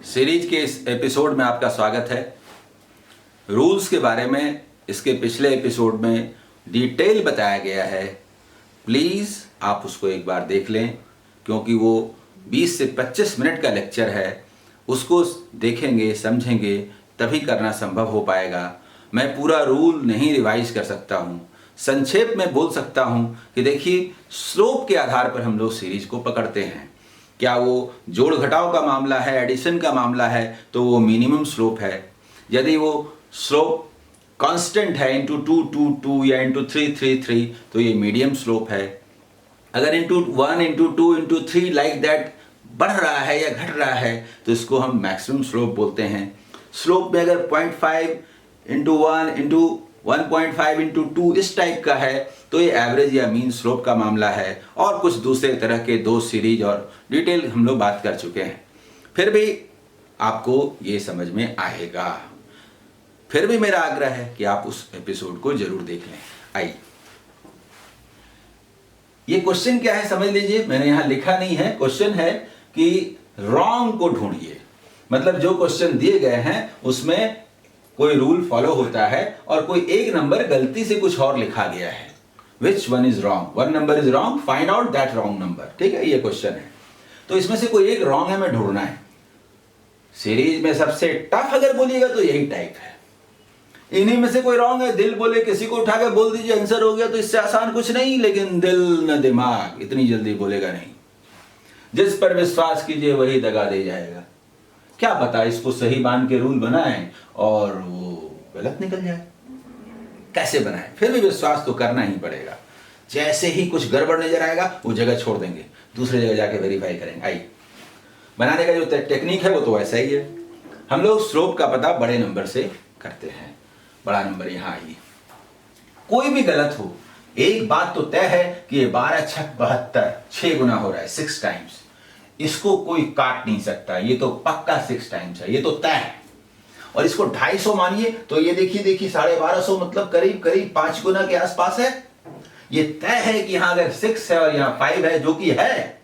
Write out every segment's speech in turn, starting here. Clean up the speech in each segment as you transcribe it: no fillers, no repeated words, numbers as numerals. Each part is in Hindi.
सीरीज के इस एपिसोड में आपका स्वागत है। रूल्स के बारे में इसके पिछले एपिसोड में डिटेल बताया गया है। प्लीज़ आप उसको एक बार देख लें, क्योंकि वो 20 से 25 मिनट का लेक्चर है। उसको देखेंगे समझेंगे तभी करना संभव हो पाएगा। मैं पूरा रूल नहीं रिवाइज कर सकता हूँ, संक्षेप में बोल सकता हूँ कि देखिए, स्लोप के आधार पर हम लोग सीरीज को पकड़ते हैं। क्या वो जोड़ घटाव का मामला है, एडिशन का मामला है, तो वो मिनिमम स्लोप है। यदि वो स्लोप कांस्टेंट है इंटू 2 2 2 या इंटू 3 3 3, तो ये मीडियम स्लोप है। अगर into 1 into 2 into 3 like that बढ़ रहा है या घट रहा है, तो इसको हम मैक्सिमम स्लोप बोलते हैं। स्लोप में अगर 0.5 इंटू 1 इंटू 1.5 इंटू 2 इस टाइप का है, तो ये एवरेज या मीन स्लोप का मामला है। और कुछ दूसरे तरह के दो सीरीज और डिटेल हम लोग बात कर चुके हैं, फिर भी आपको ये समझ में आएगा। फिर भी मेरा आग्रह है कि आप उस एपिसोड को जरूर देख लें। आइए, ये क्वेश्चन क्या है समझ लीजिए। मैंने यहां लिखा नहीं है, क्वेश्चन है कि रॉन्ग को ढूंढिए। मतलब जो क्वेश्चन दिए गए हैं उसमें कोई रूल फॉलो होता है और कोई एक नंबर गलती से कुछ और लिखा गया है। Which one is wrong? One number is wrong, find out that wrong number. ठीक है, ये क्वेश्चन है। तो इसमें से कोई एक रॉन्ग है, मैं ढूंढना है। सीरीज में सबसे टफ अगर बोलिएगा तो यही टाइप है। इन्हीं में से कोई रॉन्ग है। दिल बोले, किसी को उठाकर बोल दीजिए आंसर हो गया, तो इससे आसान कुछ नहीं। लेकिन दिल न दिमाग इतनी जल्दी बोलेगा नहीं। जिस पर विश्वास कीजिए वही दगा दे जाएगा। क्या पता इसको सही मान के रूल बनाएं और वो गलत निकल जाए। कैसे बनाएं? फिर भी विश्वास तो करना ही पड़ेगा। जैसे ही कुछ गड़बड़ नजर आएगा वो जगह छोड़ देंगे, दूसरी जगह जाके वेरीफाई करेंगे। आइए, बनाने का जो टेक्निक है वो तो वैसा ही है। हम लोग स्लोप का पता बड़े नंबर से करते हैं। बड़ा नंबर यहाँ आइए, कोई भी गलत हो, एक बात तो तय है कि ये 12 छक 72 6 गुना हो रहा है, 6 टाइम्स। इसको कोई काट नहीं सकता, ये तो पक्का 6 टाइम्स है, ये तो तय है। और इसको 250 मानिए तो ये देखिए 1250 मतलब करीब करीब 5 गुना के आसपास है। ये तय है कि यहां अगर 6 है और यहां 5 है, जो कि है,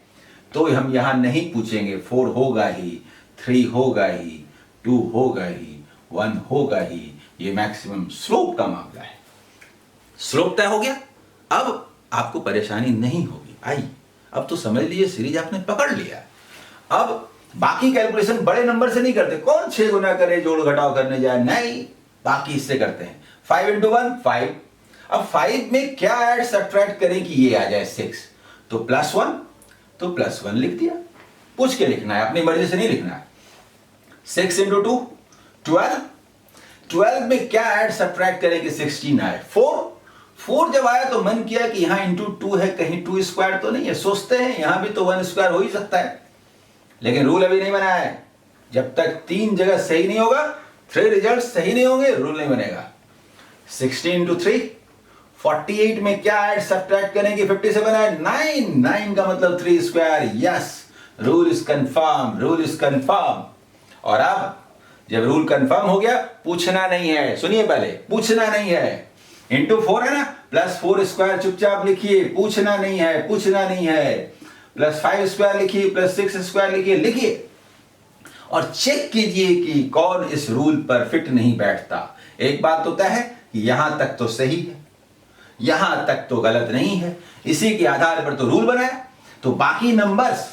तो हम यहां नहीं पूछेंगे। 4 होगा ही, 3 होगा ही, 2 होगा ही, 1 होगा ही। ये मैक्सिमम स्लोप का मामला है। स्लोप तय हो गया, अब आपको परेशानी नहीं होगी। आइए, अब तो समझ लीजिए सीरीज आपने पकड़ लिया। अब बाकी कैलकुलेशन बड़े नंबर से नहीं करते। कौन 6 गुना करे, जोड़ घटाव करने जाए? नहीं, बाकी इससे करते हैं। 5 इंटू 1 5। अब 5 में क्या ऐड सब्ट्रैक्ट करें कि ये आ जाए 6? तो +1, तो +1 लिख दिया। पूछ के लिखना है, अपनी मर्जी से नहीं लिखना है। 6 इंटू 2 12। 12 में क्या ऐड सब्ट्रैक्ट करें कि 16 आए? 4 जब आया तो मन किया कि यहां इंटू 2 है, कहीं 2 स्क्वायर तो नहीं है। सोचते हैं यहां भी तो 1 स्क्वायर हो ही सकता है, लेकिन रूल अभी नहीं बनाया है। जब तक 3 जगह सही नहीं होगा, 3 रिजल्ट सही नहीं होंगे, रूल नहीं बनेगा। 16 इंटू 3 48 में क्या ऐड सब्ट्रैक्ट करें कि 57 आए? 9 का मतलब 3 square. Yes, rule is confirm, rule is confirm. और अब जब रूल कंफर्म हो गया, पूछना नहीं है। सुनिए, पहले पूछना नहीं है। इंटू 4 है ना, +4 स्क्वायर चुपचाप लिखिए, पूछना नहीं है, पूछना नहीं है। +5 स्क्वायर लिखिए, +6 स्क्वायर लिखिए और चेक कीजिए कि कौन इस रूल पर फिट नहीं बैठता। एक बात तो तय है कि यहां तक तो सही है, यहां तक तो गलत नहीं है। इसी के आधार पर तो रूल बनाया। तो बाकी नंबर्स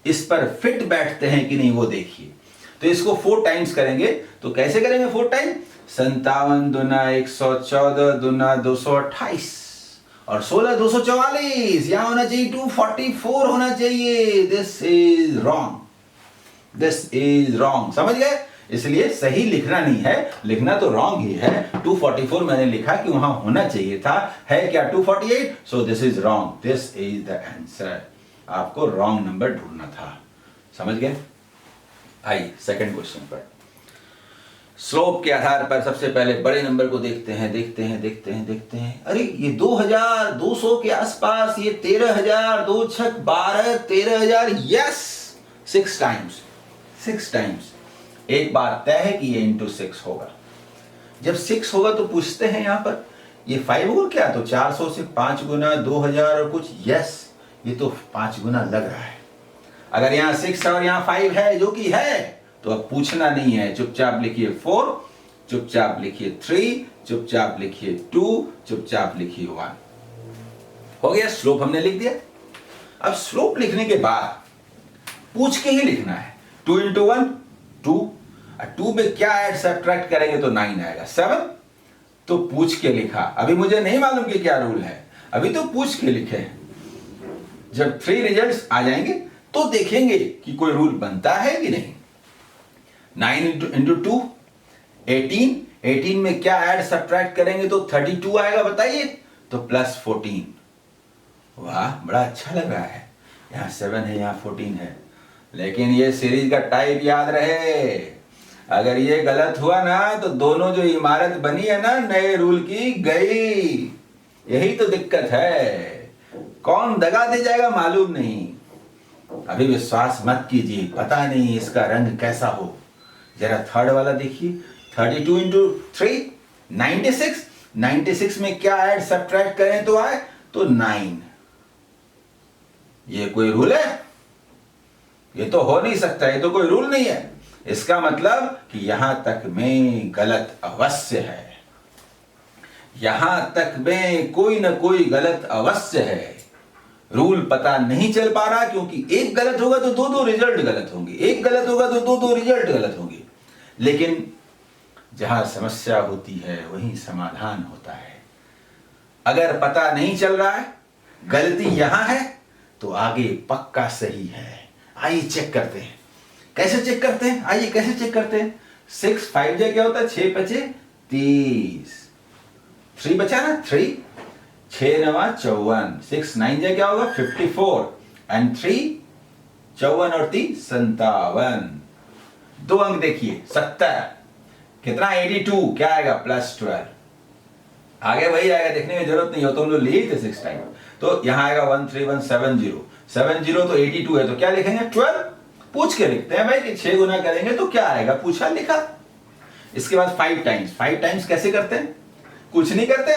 इस पर फिट बैठते हैं कि नहीं वो देखिए। तो इसको 4 टाइम्स करेंगे। तो कैसे करेंगे 4 टाइम? 57 दूना 114 दूना 228 और 16 244। यहां होना चाहिए 244 होना चाहिए। This is wrong, this is wrong. समझ गए? इसलिए सही लिखना नहीं है, लिखना तो रॉन्ग ही है। 244 मैंने लिखा कि वहां होना चाहिए था, है क्या 248? So this is wrong, this is the answer. आपको रॉन्ग नंबर ढूंढना था। समझ गए? आइए सेकंड क्वेश्चन पर। स्लोप के आधार पर सबसे पहले बड़े नंबर को देखते हैं। अरे ये 2200 के आसपास, ये 13,000, 2 छक 12, 13,000। Yes, 6 times, 6 times. एक बात तय है कि ये इंटू 6 होगा। जब 6 होगा तो पूछते हैं यहां पर ये 5 होगा क्या? तो 400 से 5 गुना 2000 और कुछ। यस, ये तो 5 गुना लग रहा है। अगर यहां 6 और यहां 5 है, जो कि है, तो अब पूछना नहीं है, चुपचाप लिखिए 4, चुपचाप लिखिए 3, चुपचाप लिखिए 2, चुपचाप लिखिए 1। हो गया, स्लोप हमने लिख दिया। अब स्लोप लिखने के बाद पूछ के ही लिखना है। 2 इंटू 1 2, 2 में क्या ऐड सब्ट्रैक्ट करेंगे तो 9 आएगा। 7 तो पूछ के लिखा, अभी मुझे नहीं मालूम कि क्या रूल है, अभी तो पूछ के लिखे। जब 3 रिजल्ट्स आ जाएंगे तो देखेंगे कि कोई रूल बनता है कि नहीं। 9 इंटू 2 18, 18 में क्या ऐड सब्ट्रैक्ट करेंगे तो 32 आएगा, बताइए। तो प्लस 14। वाह, बड़ा अच्छा लग रहा है। यहाँ 7 है, यहाँ 14 है, लेकिन ये सीरीज का टाइप याद रहे। अगर ये गलत हुआ ना तो दोनों जो इमारत बनी है ना नए रूल की, गई। यही तो दिक्कत है, कौन दगा दे जाएगा मालूम नहीं। अभी विश्वास मत कीजिए, पता नहीं इसका रंग कैसा हो। जरा थर्ड वाला देखिए, 32 इंटू 3 96, 96 में क्या ऐड सब्ट्रैक्ट करें तो आए तो 9। ये कोई रूल है? ये तो हो नहीं सकता, ये तो कोई रूल नहीं है। इसका मतलब कि यहां तक में गलत अवश्य है, यहां तक में कोई ना कोई गलत अवश्य है। रूल पता नहीं चल पा रहा, क्योंकि एक गलत होगा तो दो रिजल्ट गलत होंगे, एक गलत होगा तो दो रिजल्ट गलत होंगे। लेकिन जहां समस्या होती है वहीं समाधान होता है। अगर पता नहीं चल रहा है, गलती यहां है, तो आगे पक्का सही है। आइए चेक करते हैं। कैसे चेक करते हैं? आइए कैसे चेक करते हैं। 6 5 जा क्या होता है? 6 5 30, 3 बचा ना 3, 6 9 54, 6 9 जा क्या होगा 54 एंड 3 54 और 3 57। 2 अंक देखिए 70, कितना 82, क्या आएगा प्लस 12। आगे वही आएगा, देखने की जरूरत नहीं हो, तो हम लोग लिए थे 6 टाइम। तो यहां आएगा 13170, 70 तो 82 है, तो क्या लिखेंगे 12। पूछ के लिखते हैं भाई कि 6 गुना करेंगे तो क्या आएगा, पूछा लिखा। इसके बाद 5 टाइम्स, 5 टाइम्स कैसे करते हैं? कुछ नहीं करते,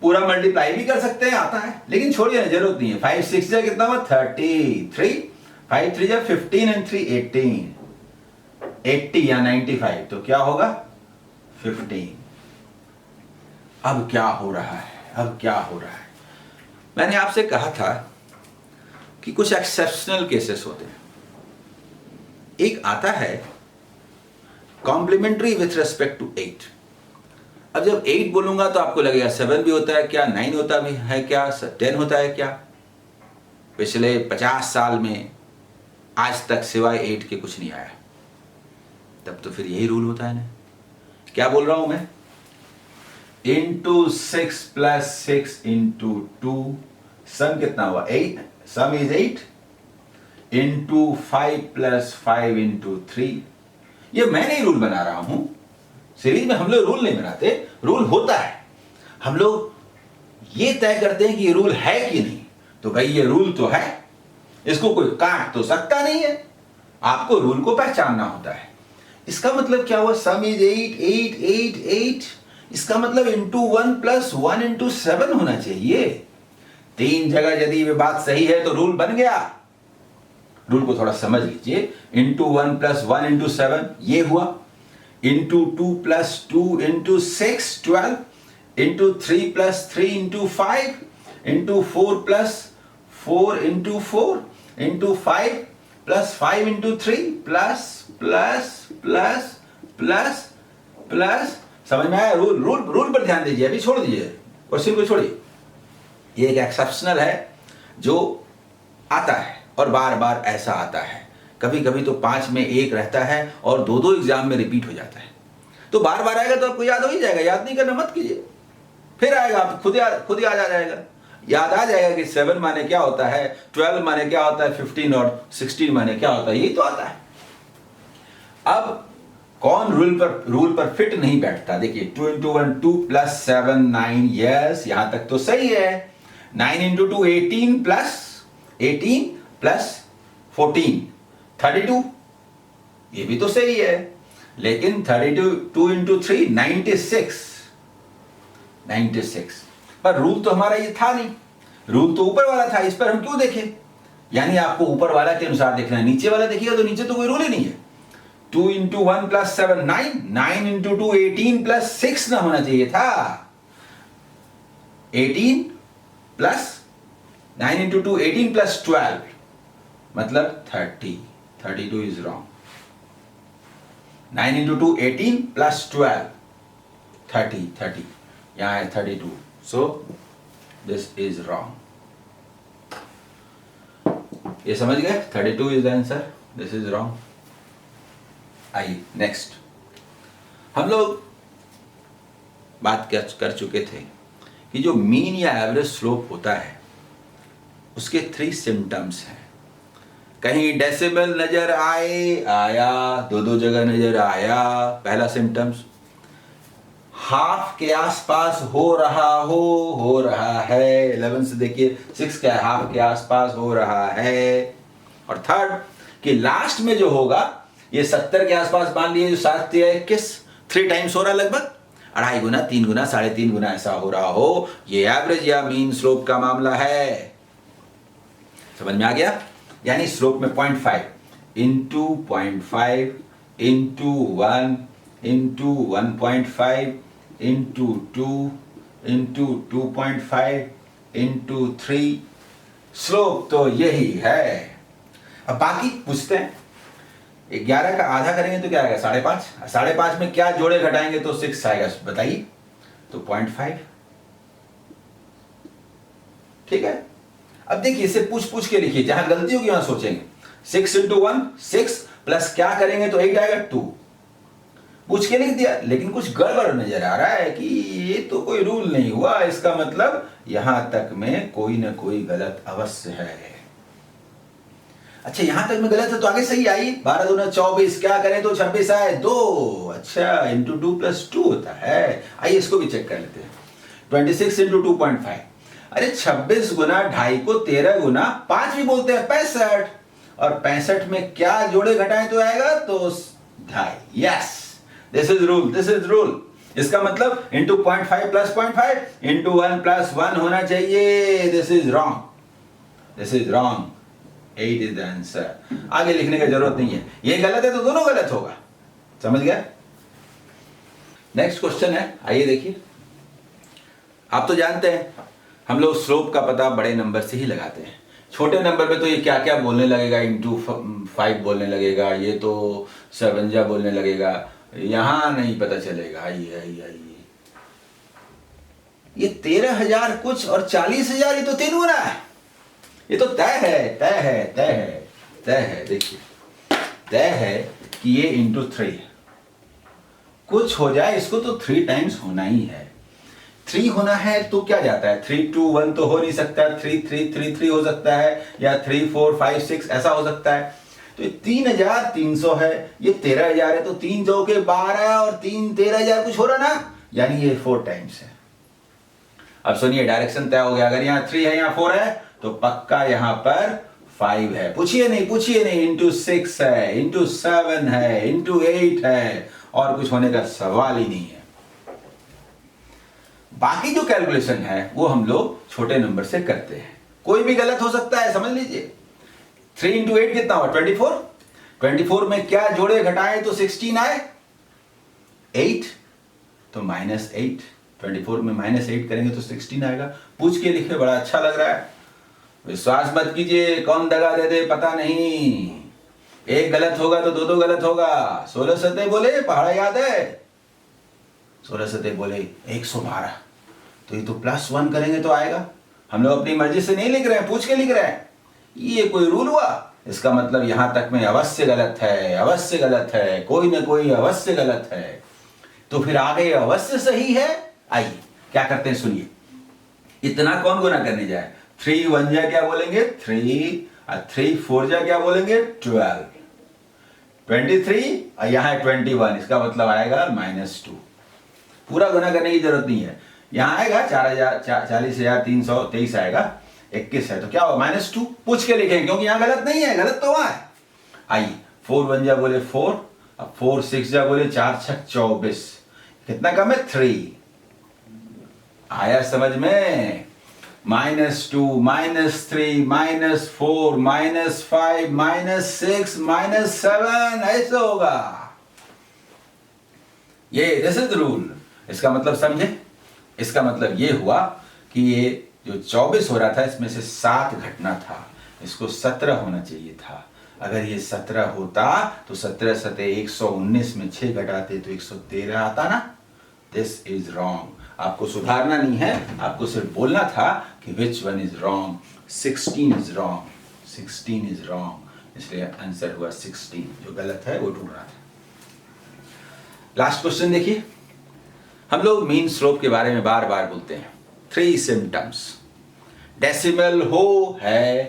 पूरा मल्टीप्लाई भी कर सकते हैं, आता है, लेकिन छोड़िए ना, जरूरत नहीं है। 5 6 जा कितना हुआ 33, 5 3 जा 15 एंड 3 18, 80 या 95, तो क्या होगा 15। अब क्या हो रहा है, अब क्या हो रहा है? मैंने आपसे कहा था कि कुछ एक्सेप्शनल केसेस होते हैं। एक आता है कॉम्प्लीमेंट्री विथ रेस्पेक्ट टू 8। अब जब 8 बोलूंगा तो आपको लगेगा 7 भी होता है क्या, 9 होता भी है क्या, 10 होता है क्या? पिछले 50 साल में आज तक सिवाय 8 के कुछ नहीं आया। तब तो फिर यही रूल होता है ना। क्या बोल रहा हूं मैं? इंटू 6 प्लस 6 इंटू 2, सम कितना हुआ 8, सम इज 8, इंटू 5 प्लस 5 इंटू 3। ये मैं नहीं रूल बना रहा हूं, सीरीज में हम लोग रूल नहीं बनाते, रूल होता है। हम लोग ये तय करते हैं कि ये रूल है कि नहीं। तो भाई ये रूल तो है, इसको कोई काट तो सकता नहीं है, आपको रूल को पहचानना होता है। इसका मतलब क्या हुआ, सम इज 8 8 8 8, इसका मतलब इंटू 1 प्लस 1 इंटू 7 होना चाहिए। 3 जगह यदि ये बात सही है तो रूल बन गया। रूल को थोड़ा समझ लीजिए। इंटू 1 प्लस 1 इंटू 7 ये हुआ, into 2 plus 2 into 6 12, into 3 plus 3 into 5, into 4 plus 4 into 4, into 5 plus 5 into 3, plus plus plus plus plus. समझ में आया? रूल रूल रूल पर ध्यान दीजिए, अभी छोड़ दीजिए, क्वेश्चन को छोड़िए। ये एक एक्सेप्शनल है जो आता है और बार बार ऐसा आता है। कभी कभी तो 5 में 1 रहता है और 2 एग्जाम में रिपीट हो जाता है। तो बार बार आएगा तो आपको याद हो ही जाएगा, याद नहीं करना मत कीजिए, फिर आएगा आप खुद याद आ जाएगा। याद आ जाएगा कि 7 माने क्या होता है, 12 माने क्या होता है, 15 और 16 माने क्या होता है, यही तो आता है। अब कौन रूल पर फिट नहीं बैठता? देखिए 2 इंटू 1 2 प्लस 7 9, यस यहां तक तो सही है। 9 इंटू 2 18 प्लस 14 32, ये भी तो सही है। लेकिन 32 इंटू 3 96, पर रूल तो हमारा ये था नहीं, रूल तो ऊपर वाला था, इस पर हम क्यों देखें? यानी आपको ऊपर वाला के अनुसार देखना है, नीचे वाला देखिएगा तो नीचे तो कोई रूल ही नहीं है। 2 इंटू 1 प्लस 7 9, 9 इंटू 2 18 प्लस 6 ना होना चाहिए था। 18 प्लस 9 इंटू 2 18 प्लस 12 मतलब 30, 32 इज रॉन्ग। 9 इंटू 2 18 प्लस 12 30, यहां है 32, सो दिस इज रॉन्ग। ये समझ गए? 32 is the answer, this is wrong. आइए नेक्स्ट, हम लोग बात कर चुके थे कि जो मीन या एवरेज स्लोप होता है उसके 3 सिम्टम्स हैं। कहीं डेसिमल नजर आया, दो जगह नजर आया, पहला सिम्टम्स। हाफ के आसपास हो रहा है, 11 से देखिए 6 क्या है, हाफ के आसपास हो रहा है। और थर्ड कि लास्ट में जो होगा ये 70 के आसपास मान लिए, जो 7 या 21 3 टाइम्स हो रहा है, लगभग 2.5 गुना, 3 गुना, 3.5 गुना ऐसा हो रहा हो, ये एवरेज या मीन स्लोप का मामला है। समझ में आ गया? यानी स्लोप में 0.5 into 0.5 into 1 into 1.5 into 2 into 2.5 into 3, slope तो यही है। अब बाकी पूछते हैं, 11 का आधा करेंगे तो क्या आएगा? 5.5। 5.5 में क्या जोड़े घटाएंगे तो 6 आएगा, बताइए। तो 0.5, ठीक है। अब देखिए इसे पूछ के लिखिए, जहां गलती होगी वहां सोचेंगे। 6 इंटू 1 6 प्लस क्या करेंगे तो 8 आएगा, 2। पूछ के लिख दिया, लेकिन कुछ गड़बड़ नजर आ रहा है कि ये तो कोई रूल नहीं हुआ, इसका मतलब यहां तक में कोई ना कोई गलत अवश्य है। अच्छा, यहां तक में गलत है तो आगे सही आई। 12 दूना 24, क्या करें तो 26 आए, 2। अच्छा, इंटू 2 प्लस 2 होता है। आइए इसको भी चेक कर लेते हैं। 26 इंटू 2.5, अरे 26 गुना 2.5 को 13 गुना 5 भी बोलते हैं, 65। और 65 में क्या जोड़े घटाएं तो आएगा तो 2.5। Yes, this is rule, this is rule. इसका मतलब इंटू 0.5 प्लस 0.5 इंटू 1 प्लस 1 होना चाहिए। This is wrong, this is wrong. 8 is the answer. आगे लिखने की जरूरत नहीं है, ये गलत है तो दोनों गलत होगा। समझ गया? नेक्स्ट क्वेश्चन है, आइए देखिए। आप तो जानते हैं हम लोग स्लोप का पता बड़े नंबर से ही लगाते हैं। छोटे नंबर पे तो ये क्या क्या बोलने लगेगा, इंटू 5 बोलने लगेगा, ये तो 57 बोलने लगेगा, यहां नहीं पता चलेगा। आइए ये 13,000 कुछ और 40,000, ये तो 3 गुना है। ये तो तय है। देखिए तय है कि ये इंटू 3 है। कुछ हो जाए इसको तो 3 टाइम्स होना ही है। 3 होना है तो क्या जाता है, 3 2 1 तो हो नहीं सकता, 3 3 3 3 हो सकता है, या 3 4 5 6 ऐसा हो सकता है। तो ये 3,300 है, ये 13,000 है, तो 3 चौके 12 और 3 13,000 कुछ हो रहा ना, यानी ये 4 टाइम्स है। अब सुनिए, डायरेक्शन तय हो गया। अगर यहाँ 3 है, यहाँ 4 है, तो पक्का यहाँ पर 5 है। पूछिए नहीं, इंटू 6 है, इंटू 7 है, इंटू 8 है, और कुछ होने का सवाल ही नहीं है। बाकी जो कैलकुलेशन है वो हम लोग छोटे नंबर से करते हैं, कोई भी गलत हो सकता है, समझ लीजिए। 3 इंटू 8 कितना हुआ? 24। 24 में क्या जोड़े घटाए तो 16 आए, 8 तो -8। 24 में -8 करेंगे तो 16 आएगा। पूछ के लिखे, बड़ा अच्छा लग रहा है। विश्वास मत कीजिए, कौन दगा दे दे पता नहीं। एक गलत होगा तो दो गलत होगा। 16 सतह बोले, पहाड़ा याद है? 16 सतह बोले 112, तो ये तो +1 करेंगे तो आएगा। हम लोग अपनी मर्जी से नहीं लिख रहे हैं, पूछ के लिख रहे हैं। ये कोई रूल हुआ? इसका मतलब यहां तक में अवश्य गलत है, कोई ना कोई अवश्य गलत है। तो फिर आगे अवश्य सही है। आइए क्या करते हैं, सुनिए। इतना कौन गुना करने जाए? 3 1 जा क्या बोलेंगे? 3 और 3 4 जा क्या बोलेंगे? 12। 23 और यहाँ है 21, इसका मतलब आएगा -2। पूरा गुना करने की जरूरत नहीं है। यहाँ आएगा 40,323 आएगा, 21 है तो क्या होगा? -2। पूछ के लिखें, क्योंकि यहाँ गलत नहीं है, गलत तो वहां है। आइए 4 1 जा बोले 4, अब 4 6 जा बोले 4 6 24, कितना कम है? 3। आया समझ में? -2 -3 -4 -5 -6 -7 ऐसे होगा। ये दिस इज रूल। इसका मतलब समझे? इसका मतलब ये हुआ कि ये जो 24 हो रहा था इसमें से 7 घटना था, इसको 17 होना चाहिए था। अगर ये 17 होता तो 17 सते 119 में 6 घटाते तो 113 आता ना। This is wrong. आपको सुधारना नहीं है, आपको सिर्फ बोलना था कि which one is wrong. 16 is wrong, 16 is wrong, इसलिए आंसर हुआ 16। जो गलत है वो ढूंढना था। लास्ट क्वेश्चन देखिए। हम लोग मीन स्लोप के बारे में बार बार बोलते हैं। 3 सिम्टम्स। डेसिमल हो है,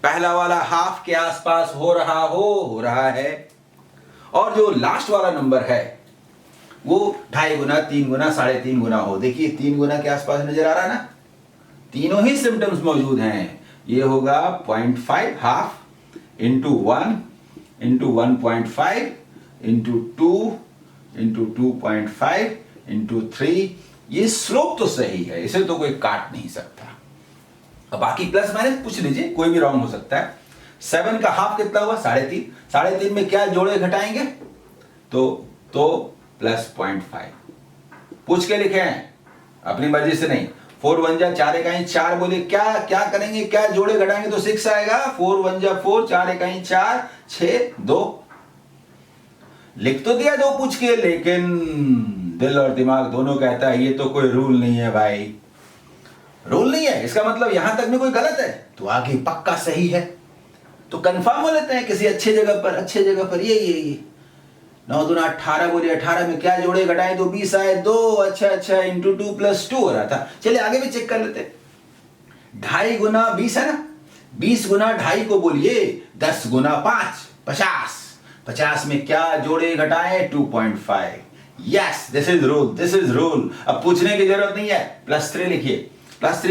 पहला वाला हाफ के आसपास हो रहा है, और जो लास्ट वाला नंबर है वो 2.5 गुना, 3 गुना, 3.5 गुना हो। देखिए 3 गुना के आसपास नजर आ रहा ना। तीनों ही सिम्टम्स मौजूद हैं। ये होगा 0.5 half into 1 into 1.5 into 2 into 2.5 into 3। ये स्लोप तो सही है, इसे तो कोई काट नहीं सकता। अब बाकी प्लस माइनस पूछ लीजिए, कोई भी रॉन्ग हो सकता है। 7 का हाफ कितना हुआ? 3.5। 3.5 में क्या जोड़े घटाएंगे? तो प्लस 0.5 पूछ के लिखे हैं, अपनी मर्जी से नहीं। 4 1 जा 4 इकाई 4 बोले, क्या करेंगे, क्या जोड़े घटाएंगे तो 6 आएगा। 4 1 जा 4, 4 इकाई 4, 6 2। लिख तो दिया 2 पूछ के, लेकिन दिल और दिमाग दोनों कहता है ये तो कोई रूल नहीं है भाई, रूल नहीं है। इसका मतलब यहां तक में कोई गलत है तो आगे पक्का सही है। तो कंफर्म हो लेते हैं किसी अच्छे जगह पर। ये 9 दूना 18 बोले, 18 में क्या जोड़े घटाएं तो 20 आए 2। अच्छा इंटू 2 प्लस 2 हो रहा था। चलिए आगे भी चेक कर लेते। 2.5 गुना 20 है ना। 20 गुना 2.5 को बोलिए 10 गुना 5 50। 50 में क्या जोड़े घटाएं? 2.5। Yes, this is rule. अब पूछने की जरूरत नहीं है। +3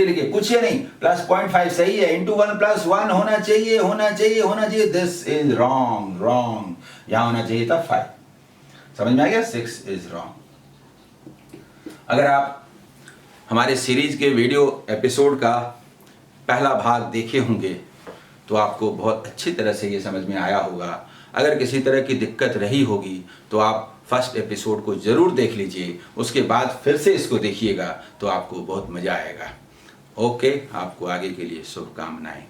लिखिए, पूछिए नहीं। +0.5 सही है। इंटू 1 + 1 होना चाहिए। This is wrong. यहां होना चाहिए था 5। समझ में आ गया? 6 इज रॉन्ग। अगर आप हमारे सीरीज के वीडियो एपिसोड का पहला भाग देखे होंगे तो आपको बहुत अच्छी तरह से ये समझ में आया होगा। अगर किसी तरह की दिक्कत रही होगी तो आप फर्स्ट एपिसोड को जरूर देख लीजिए, उसके बाद फिर से इसको देखिएगा तो आपको बहुत मजा आएगा। ओके, आपको आगे के लिए शुभकामनाएं।